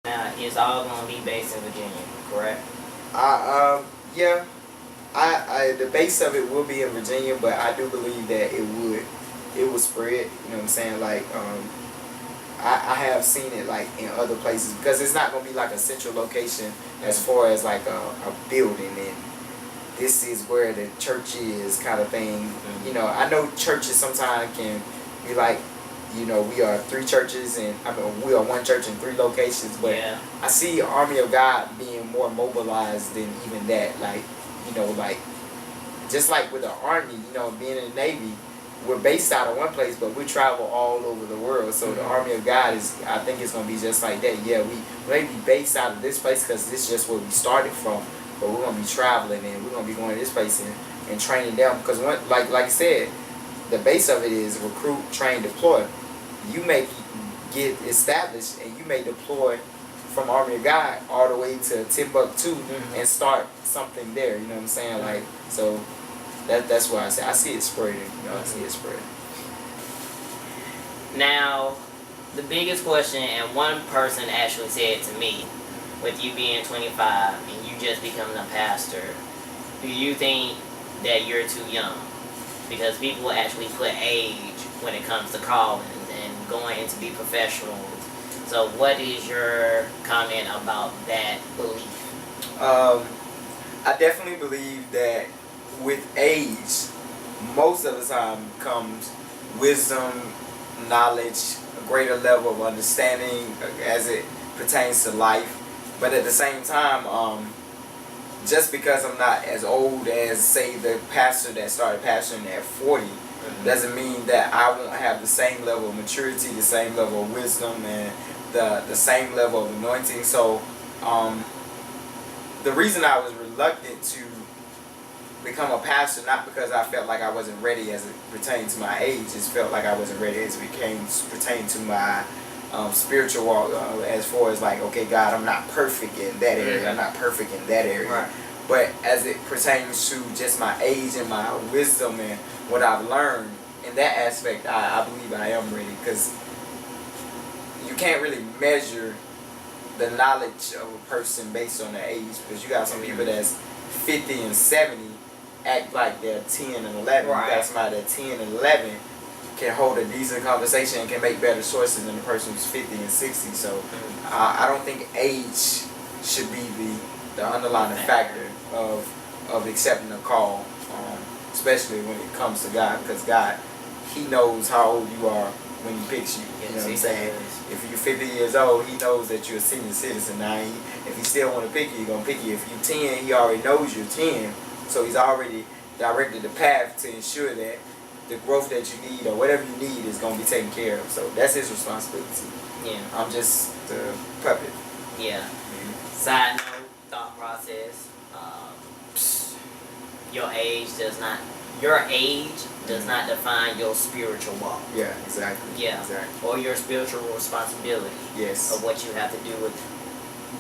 Now, it's all going to be based in Virginia, correct? Yeah. The base of it will be in Virginia, but I do believe that it would spread. You know what I'm saying? Like, I have seen it like in other places because it's not gonna be like a central location as far as like a building and this is where the church is kind of thing. Mm-hmm. You know, I know churches sometimes can be like, you know, we are three churches and we are one church in three locations, but Yeah. I see Army of God being more mobilized than even that. Like, you know, like just like with the Army, you know, being in the Navy, we're based out of one place, but we travel all over the world. So the Army of God I think it's going to be just like that. Yeah, we may be based out of this place because this is just where we started from, but we're going to be traveling and we're going to be going to this place and training them. Because like I said, the base of it is recruit, train, deploy. You may get established and you may deploy from Army of God all the way to Timbuktu and start something there. You know what I'm saying? Like, so that's why I see it spreading. You know, I see it spreading. Now, the biggest question, and one person actually said to me, with you being 25 and you just becoming a pastor, do you think that you're too young? Because people actually put age when it comes to callings and going in to be professionals. So what is your comment about that belief? I definitely believe that with age, most of the time comes wisdom, knowledge, a greater level of understanding as it pertains to life. But at the same time, just because I'm not as old as, say, the pastor that started pastoring at 40, doesn't mean that I won't have the same level of maturity, the same level of wisdom, and the same level of anointing. So the reason I was reluctant to become a pastor, not because I felt like I wasn't ready as it pertained to my age, just felt like I wasn't ready as it pertained to my spiritual walk, as far as like, okay, God, I'm not perfect in that area, I'm not perfect in that area. Right. But as it pertains to just my age and my wisdom and what I've learned, in that aspect, I believe I am ready, because you can't really measure the knowledge of a person based on their age, because you got some people that's 50 and 70 act like they're 10 and 11. Right. You got somebody that's 10 and 11 can hold a decent conversation and can make better choices than the person who's 50 and 60. So I don't think age should be the underlying factor of accepting a call, especially when it comes to God, because God, He knows how old you are when He picks you. You know what I'm saying? If you're 50 years old, He knows that you're a senior citizen. Now, if He still want to pick you, He's going to pick you. If you're 10, He already knows you're 10. So He's already directed the path to ensure that the growth that you need or whatever you need is going to be taken care of. So that's His responsibility. Yeah. I'm just the puppet. Yeah. Side note, thought process. Your age does not define your spiritual walk. Yeah, exactly. Yeah. Exactly. Or your spiritual responsibility. Yes. Of what you have to do with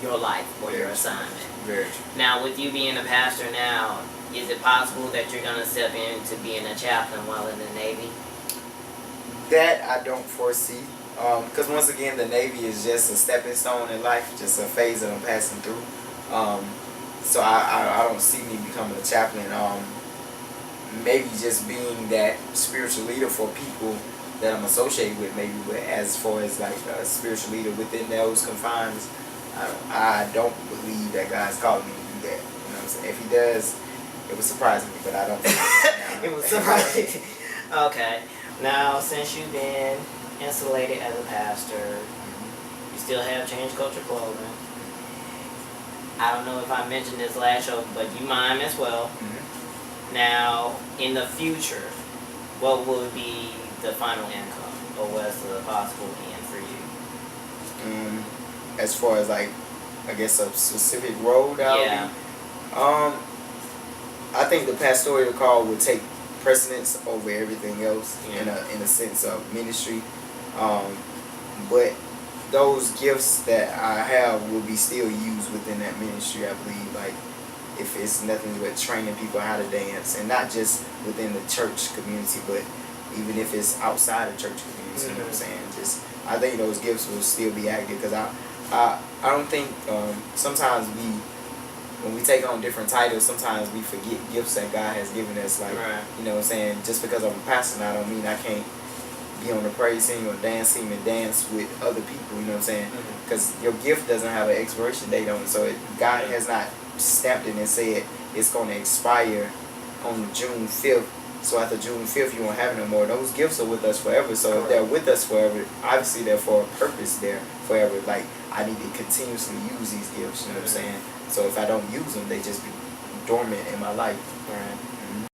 your life or your assignment. Very true. Now, with you being a pastor now, is it possible that you're going to step into being a chaplain while in the Navy? That I don't foresee. Because once again, the Navy is just a stepping stone in life, just a phase that I'm passing through. So I don't see me becoming a chaplain. Maybe just being that spiritual leader for people that I'm associated with, maybe, but as far as like a spiritual leader within those confines, I don't believe that God's calling me to do that. You know what I'm saying? If He does, it would surprise me, but I don't think It would surprise me. Okay. Now, since you've been insulated as a pastor, you still have Change Culture Clothing. I don't know if I mentioned this last show, but you mime as well. Now, in the future, what would be the final income, or what's the possible end for you? As far as like, I guess a specific road out. Yeah. I think the pastoral call would take precedence over everything else in a sense of ministry. But those gifts that I have will be still used within that ministry, I believe. Like, if it's nothing but training people how to dance, and not just within the church community, but even if it's outside of church community, you know what I'm saying? I think those gifts will still be active, because I don't think sometimes when we take on different titles, sometimes we forget gifts that God has given us. Like, Right. you know what I'm saying? Just because I'm a pastor, now, I don't mean I can't be on the praise team or dance team and dance with other people. You know what I'm saying? Because your gift doesn't have an expiration date on it. So God has not stamped it and said it's going to expire on June 5th. So after June 5th, you won't have it no more. Those gifts are with us forever. So if they're with us forever, obviously they're for a purpose there forever. Like, I need to continuously use these gifts. You know what I'm saying? So if I don't use them, they just be dormant in my life. Right.